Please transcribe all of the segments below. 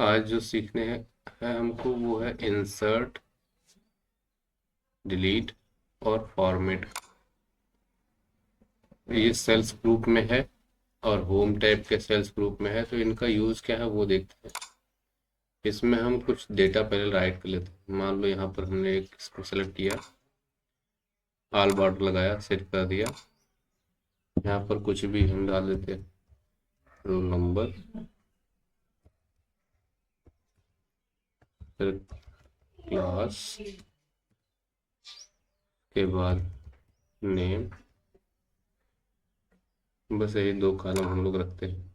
आज जो सीखने है हमको वो है इंसर्ट, डिलीट और फॉर्मेट। ये सेल्स ग्रुप में है और होम टैब के सेल्स ग्रुप में है, तो इनका यूज़ क्या है वो देखते हैं। इसमें हम कुछ डेटा पहले राइट कर लेते हैं। मान लो यहाँ पर हमने एक इसको सेलेक्ट किया, ऑल बॉर्डर लगाया, सेट कर दिया। यहाँ पर कुछ भी हम डाल देते हैं, रोल नंबर, फिर क्लास के बाद नेम। बस यही दो कॉलम हम लोग रखते हैं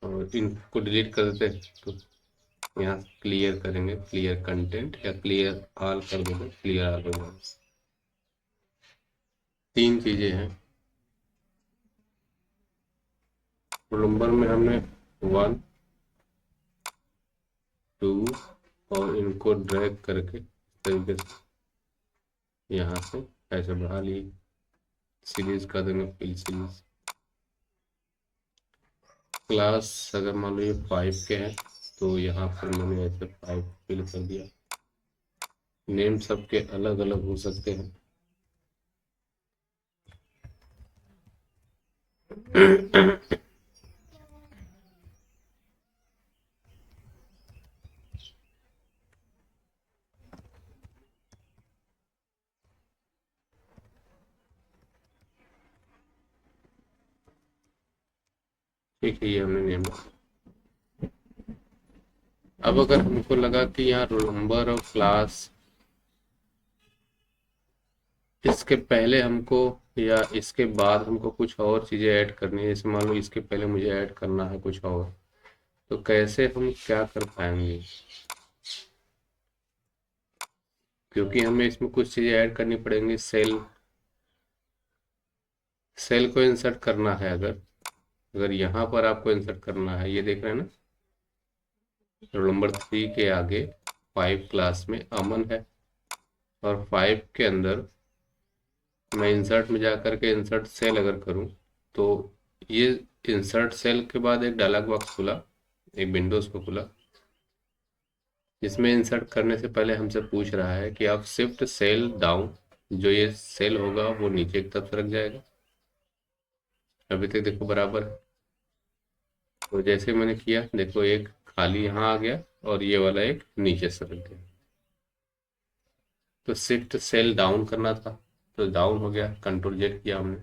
और इनको डिलीट कर देते हैं। तो यहाँ क्लियर करेंगे, क्लियर कंटेंट, या क्लियर ऑल कर देंगे, क्लियर ऑल हो जाएगा। तीन चीजें हैं। रोल नंबर में हमने 1, 2 और इनको ड्रैग करके इस तरीके से यहाँ से ऐसे बढ़ा लिए, सीरीज कर देंगे, फिल सीरीज। क्लास अगर मान लो ये 5 के हैं तो यहाँ पर मैंने ऐसे 5 फिल कर दिया। नेम सबके अलग अलग हो सकते हैं। ठीक है, ये हमने नेम। अब अगर हमको लगा कि यहाँ रोल नंबर और क्लास, इसके पहले हमको या इसके बाद हमको कुछ और चीज़ें ऐड करनी है, जैसे मान लो इसके पहले मुझे ऐड करना है कुछ और, तो कैसे हम क्या कर पाएंगे? क्योंकि हमें इसमें कुछ चीज़ें ऐड करनी पड़ेंगी। सेल सेल को इंसर्ट करना है। अगर अगर यहाँ पर आपको इंसर्ट करना है, ये देख रहे हैं ना, रोल नंबर 3 के आगे 5 क्लास में अमन है और 5 के अंदर मैं इंसर्ट में जा करके इंसर्ट सेल अगर करूं तो ये इंसर्ट सेल के बाद एक डायलॉग बॉक्स खुला, एक विंडोज को खुला, जिसमें इंसर्ट करने से पहले हमसे पूछ रहा है कि आप शिफ्ट सेल डाउन, जो ये सेल होगा वो नीचे की तरफ सरक जाएगा। अभी तक देखो बराबर है। तो जैसे मैंने किया, देखो एक खाली यहाँ आ गया और ये वाला एक नीचे सरक गया। तो शिफ्ट सेल डाउन करना था तो डाउन हो गया, कंट्रोल जेड किया हमने,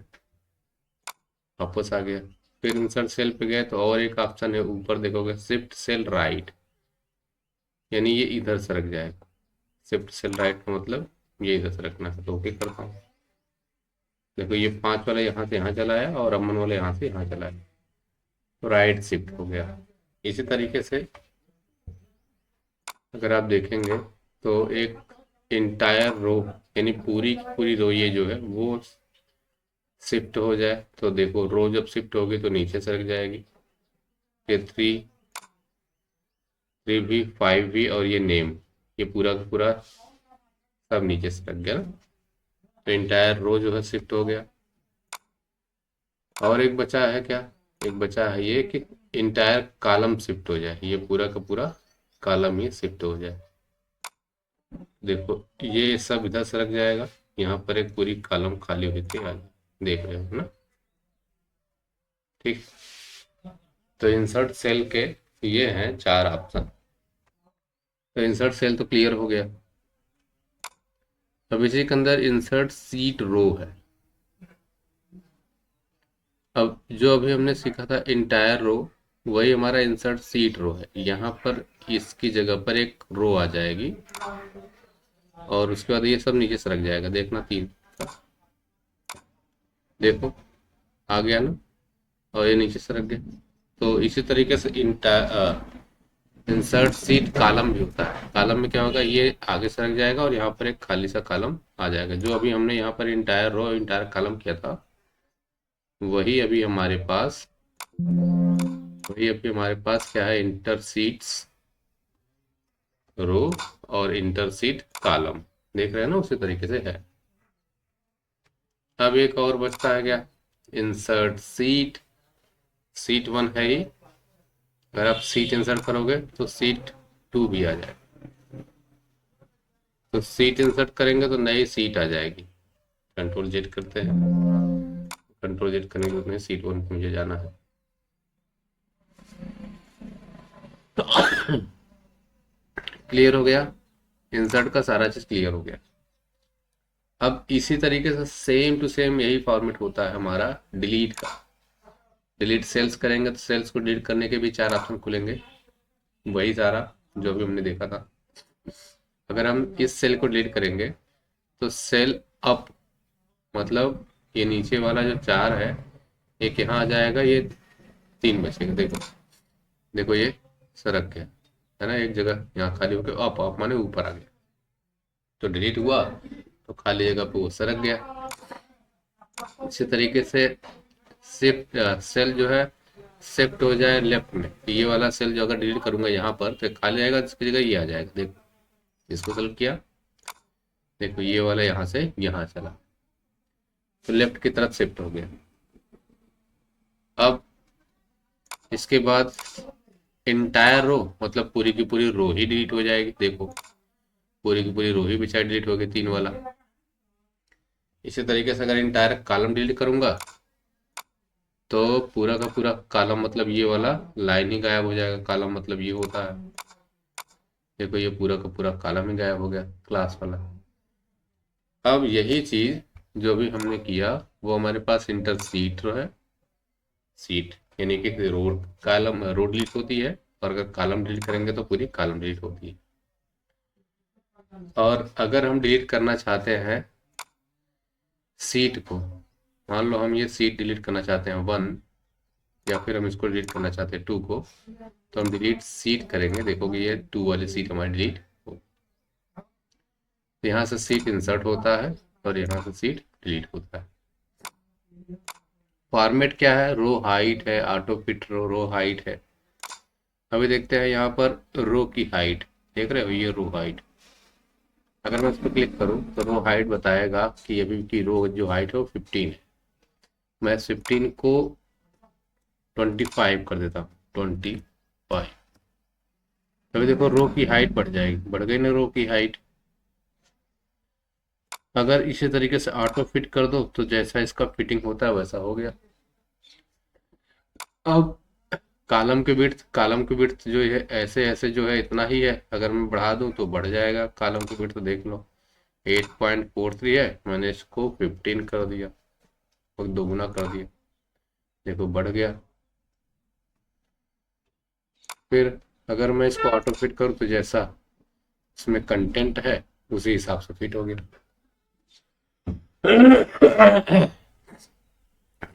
वापस आ गया। फिर इंसर्ट सेल पे गए तो और एक ऑप्शन है ऊपर, देखोगे शिफ्ट सेल राइट, यानी ये इधर सरक जाएगा। शिफ्ट सेल राइट का मतलब ये इधर सरकना है। तो ओके करता हूँ। देखो ये 5 वाला यहाँ से यहाँ चला आया और अमन वाला यहाँ से यहाँ चला आया, तो राइट शिफ्ट हो गया। इसी तरीके से अगर आप देखेंगे तो एक इंटायर रो, यानी पूरी की पूरी रो ये जो है वो शिफ्ट हो जाए, तो देखो रो जब शिफ्ट होगी तो नीचे सरक जाएगी। फिर 3 भी, 5 भी और ये नेम, ये पूरा का पूरा सब नीचे सरक गया ना। तो इंटायर रो जो है शिफ्ट हो गया। और एक बचा है क्या? एक बचा है ये कि इंटायर कॉलम शिफ्ट हो जाए, ये पूरा का पूरा कॉलम ही शिफ्ट हो जाए। देखो ये सब इधर सरक जाएगा, यहाँ पर एक पूरी कॉलम खाली हुई थी आज, देख रहे हो ना। ठीक। तो इंसर्ट सेल के ये हैं 4 ऑप्शन। तो इंसर्ट सेल तो क्लियर हो गया। अब इसी के अंदर इंसर्ट सीट रो है। अब जो अभी हमने सीखा था इंटायर रो, वही हमारा इंसर्ट सीट रो है। यहाँ पर इसकी जगह पर एक रो आ जाएगी और उसके बाद ये सब नीचे सरक जाएगा। देखना 3, देखो आ गया ना, और ये नीचे सरक गया। तो इसी तरीके से इंसर्ट सीट कॉलम भी होता है। कॉलम में क्या होगा, ये आगे सरक जाएगा और यहाँ पर एक खाली सा कॉलम आ जाएगा। जो अभी हमने यहाँ पर इंटायर रो इंटायर कॉलम किया था, वही अभी हमारे पास क्या है, इंटर सीट्स रो और इंटर सीट कॉलम। देख रहे हैं ना, उसी तरीके से है। अब एक और बचता है क्या, इंसर्ट सीट। सीट 1 है ही, अगर आप सीट इंसर्ट करोगे तो सीट 2 भी आ जाएगा। तो सीट इंसर्ट करेंगे तो नई सीट आ जाएगी। कंट्रोल जेड करते हैं। कंट्रोल जेड करने के बाद सीट 1 पे मुझे जाना है। क्लियर हो गया, इंसर्ट का सारा चीज क्लियर हो गया। अब इसी तरीके से सेम टू सेम यही फॉर्मेट होता है हमारा डिलीट का। डिलीट सेल्स करेंगे तो सेल्स को डिलीट करने के भी 4 ऑप्शन खुलेंगे, वही सारा जो भी हमने देखा था। अगर हम इस सेल को डिलीट करेंगे तो सेल अप, मतलब ये नीचे वाला जो 4 है एक यहाँ आ जाएगा, ये 3 बचेगा। देखो देखो ये सरक गया है ना, एक जगह यहाँ खाली होकर अप अप माने ऊपर आ गया, तो डिलीट हुआ तो खाली जगह पे वो सरक गया। इसी तरीके से शिफ्ट सेल जो है शिफ्ट हो जाए लेफ्ट में, ये वाला सेल जो अगर डिलीट करूंगा यहाँ पर तो खाली जाएगा, इसकी जगह ये आ जाएगा। देखो इसको सेलेक्ट किया, देखो ये वाला यहाँ से यहाँ चला, तो लेफ्ट की तरफ शिफ्ट हो गया। अब इसके बाद इंटायर रो, मतलब पूरी की पूरी रो ही डिलीट हो जाएगी। देखो पूरी की पूरी रो ही बेचारी डिलीट हो गई, 3 वाला। इसी तरीके से अगर इंटायर कॉलम डिलीट करूंगा तो पूरा का पूरा कॉलम, मतलब ये वाला लाइन ही गायब हो जाएगा। कॉलम मतलब ये होता है, देखो ये पूरा का पूरा कॉलम ही गायब हो गया, क्लास वाला। अब यही चीज जो भी हमने किया वो हमारे पास इंटर सीट है, सीट यानी कि रो, कॉलम रो डिलीट होती है, और अगर कॉलम डिलीट करेंगे तो पूरी कॉलम डिलीट होती है। और अगर हम डिलीट करना चाहते हैं सीट को, मान लो हम ये सीट डिलीट करना चाहते हैं 1, या फिर हम इसको डिलीट करना चाहते हैं 2 को, तो हम डिलीट सीट करेंगे। देखोगे ये 2 वाली सीट हमारी डिलीट हो, यहाँ से सीट इंसर्ट होता है और यहाँ से सीट डिलीट होता है। फॉर्मेट क्या है, रो हाइट है, ऑटो फिट रो, रो हाइट है। अभी देखते हैं यहाँ पर रो की हाइट, देख रहे हो ये रो हाइट। अगर मैं इस पर क्लिक करूँ तो रो हाइट बताएगा कि अभी की रो जो हाइट है वो 15 है। मैं 15 को 25 कर देता हूँ, 25। अभी देखो रो की हाइट बढ़ जाएगी, बढ़ गई ना रो की हाइट। अगर इसी तरीके से ऑटो फिट कर दो तो जैसा इसका फिटिंग होता है वैसा हो गया। अब कॉलम की विड्थ जो है ऐसे ऐसे जो है इतना ही है, अगर मैं बढ़ा दूं तो बढ़ जाएगा। कॉलम की विड्थ तो देख लो 8.43 है, मैंने इसको 15 कर दिया और दोगुना कर दिया, देखो बढ़ गया। फिर अगर मैं इसको ऑटो फिट करूँ तो जैसा इसमें कंटेंट है उसी हिसाब से फिट हो गया।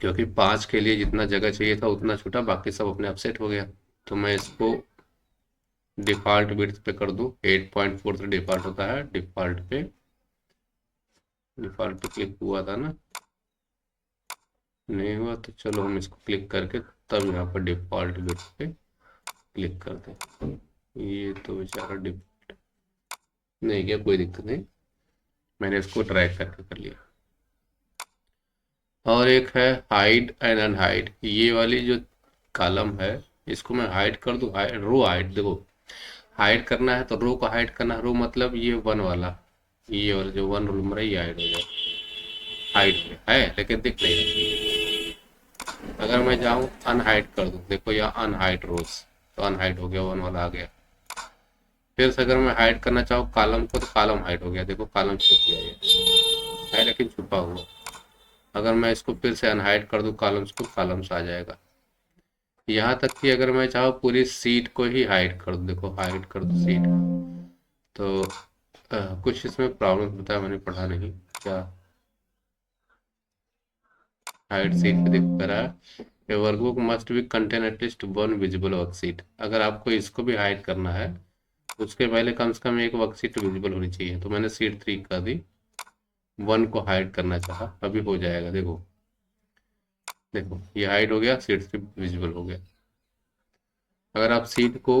क्योंकि 5 के लिए जितना जगह चाहिए था उतना छूटा, बाकी सब अपने आप सेट हो गया। तो मैं इसको डिफ़ॉल्ट विड्थ पे कर दूं, 8.4 से डिफ़ॉल्ट होता है, डिफ़ॉल्ट पे क्लिक हुआ था ना, नहीं हुआ तो चलो हम इसको क्लिक करके तब यहाँ पर डिफ़ॉल्ट विड्थ पे क्लिक करते हैं। ये तो बेचारा डिफ़ॉल्ट नहीं गया, कोई दिक्कत नहीं, मैंने इसको ड्रैग करके कर लिया। और एक है हाइड एंड अनहाइड, ये वाली जो कॉलम है इसको मैं हाइड कर दूं, रो हाइड। देखो हाइड करना है तो रो को हाइड करना है, रो मतलब ये 1 वाला, ये वाला जो 1 रोल नंबर है ये हाइड हो जाए, हाइड है लेकिन दिख नहीं रहा। अगर मैं जाऊँ अनहाइड कर दूं, देखो यहाँ अनहाइड रोज, तो अनहाइड हो गया, 1 वाला आ गया। फिर से अगर मैं हाइड करना चाहूँ कॉलम को तो कॉलम हाइड हो गया, देखो कॉलम छुप गया, ये है लेकिन छुपा हुआ। अगर मैं इसको फिर से अनहाइड कर दूं कॉलम्स को, कॉलम्स आ जाएगा। यहाँ तक कि अगर मैं चाहूँ पूरी सीट को ही हाइड कर दूं, देखो हाइड कर दो सीट, तो कुछ इसमें प्रॉब्लम होता है, मैंने पढ़ा नहीं क्या। हाइड सीट पे दिख रहा है workbook must be contain at least 1 visible worksheet. अगर आपको इसको भी हाइड करना है उसके पहले कम से कम एक वर्कशीट विजिबल होनी चाहिए, तो मैंने सीट 3 कर दी, 1 को हाइड करना चाहा, अभी हो जाएगा। देखो देखो ये हाइड हो गया, सीट 3 विजिबल हो गया। अगर आप सीट को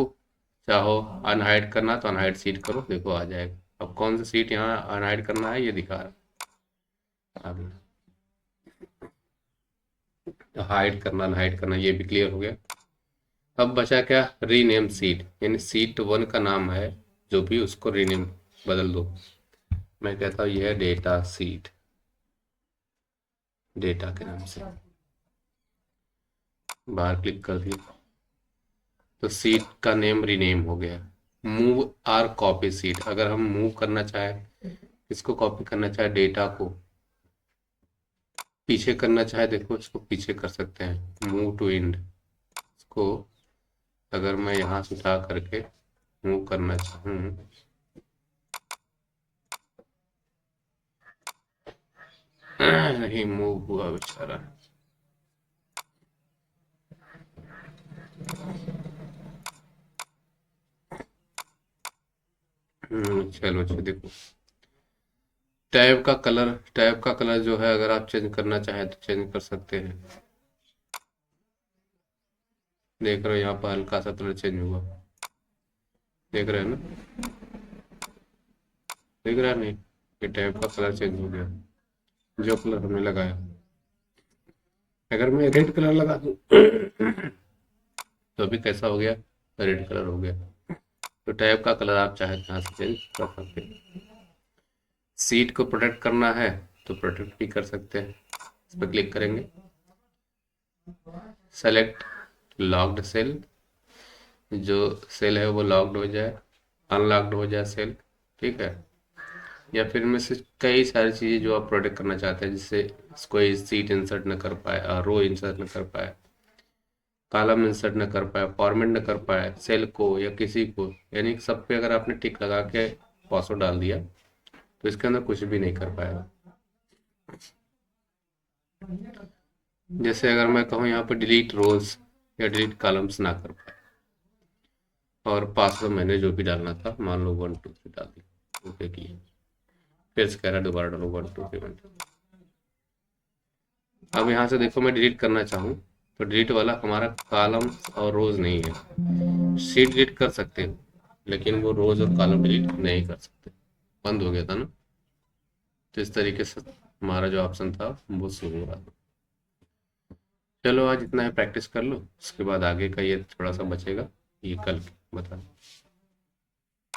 चाहो अनहाइड करना तो अनहाइड सीट करो, देखो आ जाएगा। अब कौन सी सीट यहाँ अनहाइड करना है ये दिखा रहा है। हाइड करना अनहाइड करना ये भी क्लियर हो गया। अब बचा क्या, रीनेम सीट, यानी सीट 1 का नाम है जो भी, उसको रीनेम बदल दो। मैं कहता हूँ यह है डेटा सीट, डेटा के नाम से बाहर क्लिक कर दिया तो सीट का नेम रीनेम हो गया। मूव आर कॉपी सीट, अगर हम मूव करना चाहे, इसको कॉपी करना चाहे, डेटा को पीछे करना चाहे, देखो इसको पीछे कर सकते हैं, मूव टू एंड। इसको अगर मैं यहाँ से उठा करके मूव करना चाहूँ, नहीं मूव हुआ बेचारा। चलो अच्छा देखो, टैब का कलर जो है अगर आप चेंज करना चाहें तो चेंज कर सकते हैं। देख रहे हो यहाँ पर हल्का सा कलर चेंज हुआ, देख रहे हैं ना, देख रहा है नहीं, ये टैब का कलर चेंज हो गया जो कलर हमने लगाया। अगर मैं रेड कलर लगा दूं तो अभी कैसा हो गया, रेड कलर हो गया। तो टैब का कलर आप चाहे यहाँ से चेंज कर सकते हैं। सीट को प्रोटेक्ट करना है तो प्रोटेक्ट भी कर सकते हैं, इस पर क्लिक करेंगे, सेलेक्ट लॉक्ड सेल, जो सेल है वो लॉक्ड हो जाए, अनलॉक्ड हो जाए सेल, ठीक है। या फिर इनमें से कई सारी चीज़ें जो आप प्रोटेक्ट करना चाहते हैं, जिससे कोई सीट इंसर्ट न कर पाए और रो इंसर्ट न कर पाए, कॉलम इंसर्ट न कर पाए, फॉर्मेट न कर पाए सेल को या किसी को, यानी सब पे अगर आपने टिक लगा के पासवर्ड डाल दिया तो इसके अंदर कुछ भी नहीं कर पाएगा। जैसे अगर मैं कहूँ यहाँ पर डिलीट रोज या डिलीट कॉलम्स ना कर पाए, और पासवर्ड मैंने जो भी डालना था, मान लो 1 2 3 डाल दिया, ओके किया, फिर कह रहा दोबारा डालो 1 2 3 1 2। अब यहाँ से देखो मैं डिलीट करना चाहूँ तो डिलीट वाला हमारा कॉलम और रोज नहीं है। शीट डिलीट कर सकते हो लेकिन वो रोज और कॉलम डिलीट नहीं कर सकते, बंद हो गया था ना। तो इस तरीके से हमारा जो ऑप्शन था वो शुरू हुआ। चलो आज इतना है, प्रैक्टिस कर लो, उसके बाद आगे का ये थोड़ा सा बचेगा, ये कल बता।